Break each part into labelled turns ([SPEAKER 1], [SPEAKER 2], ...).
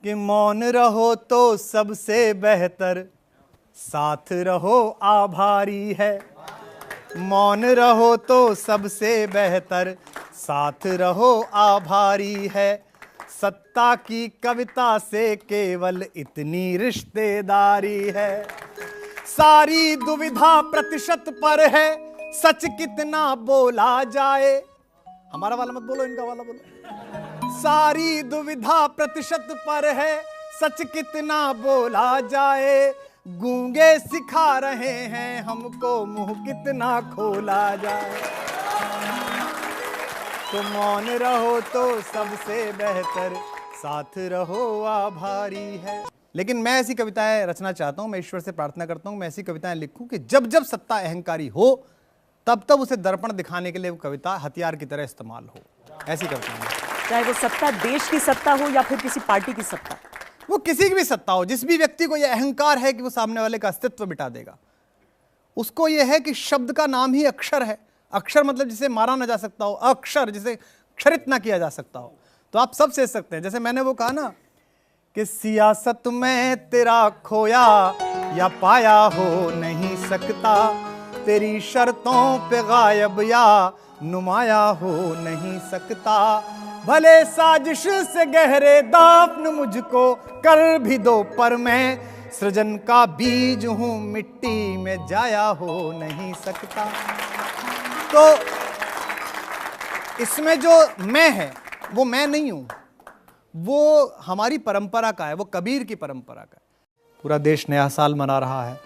[SPEAKER 1] कि मौन रहो तो सबसे बेहतर, साथ रहो आभारी है। मौन रहो तो सबसे बेहतर, साथ रहो आभारी है। सत्ता की कविता से केवल इतनी रिश्तेदारी है। सारी दुविधा प्रतिशत पर है, सच कितना बोला जाए। हमारा वाला मत बोलो, इनका वाला बोलो। सारी दुविधा प्रतिशत पर है, सच कितना बोला जाए। गूंगे सिखा रहे हैं हमको, मुंह कितना खोला जाए। तो मौन रहो तो सबसे बेहतर, साथ रहो आभारी है। लेकिन मैं ऐसी कविताएं रचना चाहता हूं, मैं ईश्वर से प्रार्थना करता हूं मैं ऐसी कविताएं लिखूं कि जब जब सत्ता अहंकारी हो तब तब उसे दर्पण दिखाने के लिए वो कविता हथियार की तरह इस्तेमाल हो। ऐसी कविताएं,
[SPEAKER 2] चाहे वो सत्ता देश की सत्ता हो या फिर किसी पार्टी की सत्ता,
[SPEAKER 1] वो किसी की भी सत्ता हो, जिस भी व्यक्ति को यह अहंकार है कि वो सामने वाले का अस्तित्व मिटा देगा, उसको यह है कि शब्द का नाम ही अक्षर है। अक्षर मतलब जिसे मारा ना जा सकता हो, अक्षर जिसे क्षरित ना किया जा सकता हो। तो आप सब सोच सकते हैं, जैसे मैंने वो कहा ना कि सियासत में तेरा खोया या पाया हो नहीं सकता, तेरी शर्तों पे गायब या नुमाया हो नहीं सकता। भले साजिश से गहरे दाफन मुझको कर भी दो, पर मैं सृजन का बीज हूं, मिट्टी में जाया हो नहीं सकता। तो इसमें जो मैं है वो मैं नहीं हूं, वो हमारी परंपरा का है, वो कबीर की परंपरा का है। पूरा देश नया साल मना रहा है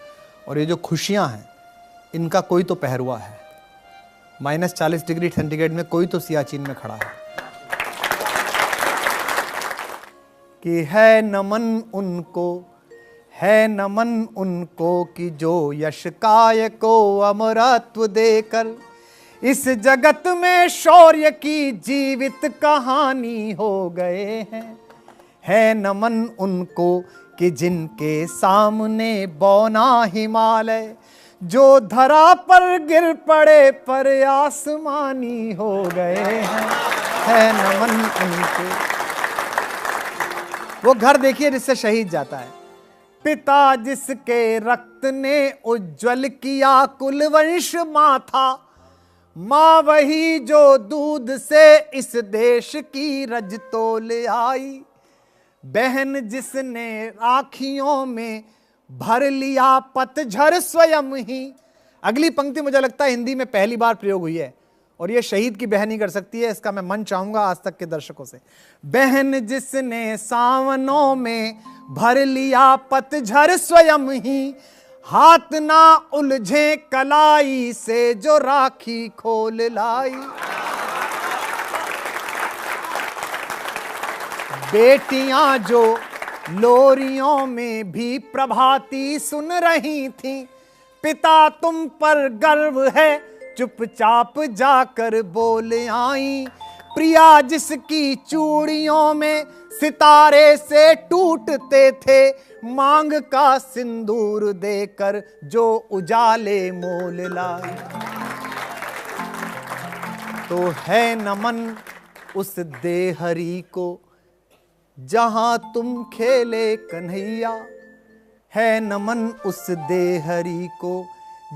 [SPEAKER 1] और ये जो खुशियां हैं इनका कोई तो पहरुआ है। -40 डिग्री सेंटीग्रेड में कोई तो सियाचिन में खड़ा है कि है नमन उनको, है नमन उनको कि जो यश काय को अमरत्व देकर इस जगत में शौर्य की जीवित कहानी हो गए हैं। है नमन उनको कि जिनके सामने बौना हिमालय जो धरा पर गिर पड़े पर आसमानी हो गए हैं। है नमन उनको। वो घर देखिए जिससे शहीद जाता है, पिता जिसके रक्त ने उज्जवल किया कुलवंश माथा, माँ वही जो दूध से इस देश की रज तोल आई, बहन जिसने राखियों में भर लिया पतझर स्वयं ही। अगली पंक्ति मुझे लगता है हिंदी में पहली बार प्रयोग हुई है और ये शहीद की बहन ही कर सकती है। इसका मैं मन चाहूंगा आज तक के दर्शकों से। बहन जिसने सावनों में भर लिया पतझर स्वयं ही, हाथ ना उलझे कलाई से जो राखी खोल लाई। बेटियां जो लोरियों में भी प्रभाती सुन रही थीं, पिता तुम पर गर्व है चुपचाप जाकर बोल आई। प्रिया जिसकी चूड़ियों में सितारे से टूटते थे, मांग का सिंदूर देकर जो उजाले मोल लाई। तो है नमन उस देहरी को जहां तुम खेले कन्हैया, है नमन उस देहरी को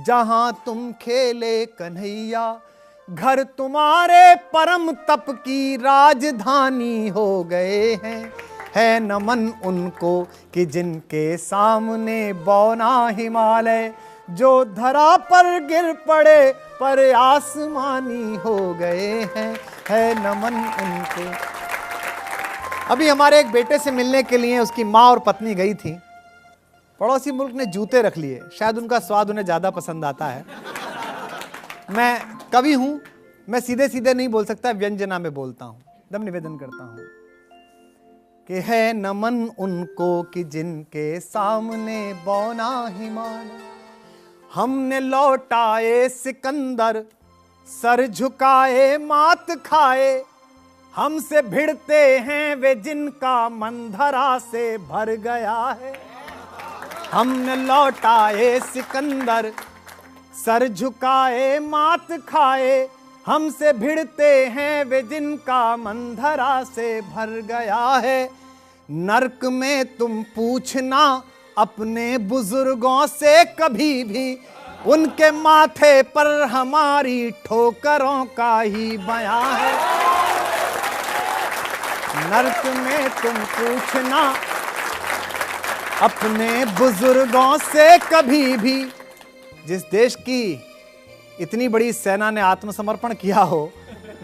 [SPEAKER 1] जहां तुम खेले कन्हैया। घर तुम्हारे परम तप की राजधानी हो गए हैं। है नमन उनको कि जिनके सामने बौना हिमालय जो धरा पर गिर पड़े पर आसमानी हो गए हैं। है नमन उनको। अभी हमारे एक बेटे से मिलने के लिए उसकी माँ और पत्नी गई थी। पड़ोसी मुल्क ने जूते रख लिए, शायद उनका स्वाद उन्हें ज़्यादा पसंद आता है। मैं कवि हूँ, मैं सीधे सीधे नहीं बोल सकता, व्यंजना में बोलता हूँ। एकदम निवेदन करता हूँ कि है नमन उनको कि जिनके सामने बौना हिमालय। हमने लौटाए सिकंदर सर झुकाए मात खाए, हमसे भिड़ते हैं वे जिनका मंधरा से भर गया है। हमने लौटाए सिकंदर सर झुकाए मात खाए, हमसे भिड़ते हैं वे जिनका मंधरा से भर गया है। नर्क में तुम पूछना अपने बुजुर्गों से कभी भी, उनके माथे पर हमारी ठोकरों का ही बयां है। नर्क में तुम पूछना अपने बुजुर्गों से कभी भी। जिस देश की इतनी बड़ी सेना ने आत्मसमर्पण किया हो,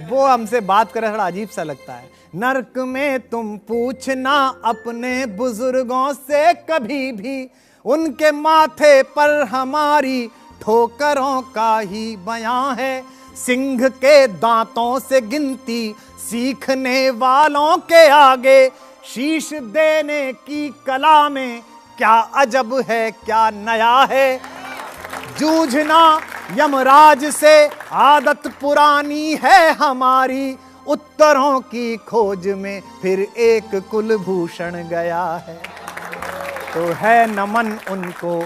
[SPEAKER 1] वो हमसे बात करे थोड़ा अजीब सा लगता है। नर्क में तुम पूछना अपने बुजुर्गों से कभी भी, उनके माथे पर हमारी ठोकरों का ही बयां है। सिंह के दांतों से गिनती सीखने वालों के आगे, शीश देने की कला में क्या अजब है, क्या नया है। जूझना यमराज से आदत पुरानी है हमारी, उत्तरों की खोज में फिर एक कुलभूषण गया है। तो है नमन उनको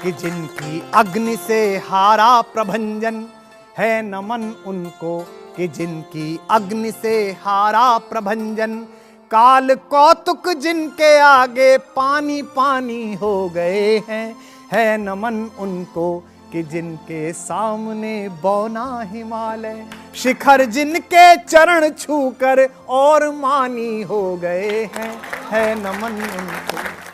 [SPEAKER 1] कि जिनकी अग्नि से हारा प्रभंजन, है नमन उनको कि जिनकी अग्नि से हारा प्रभंजन। काल कौतुक जिनके आगे पानी पानी हो गए हैं, है नमन उनको कि जिनके सामने बौना हिमालय। शिखर जिनके चरण छूकर और मानी हो गए हैं, है नमन उनको।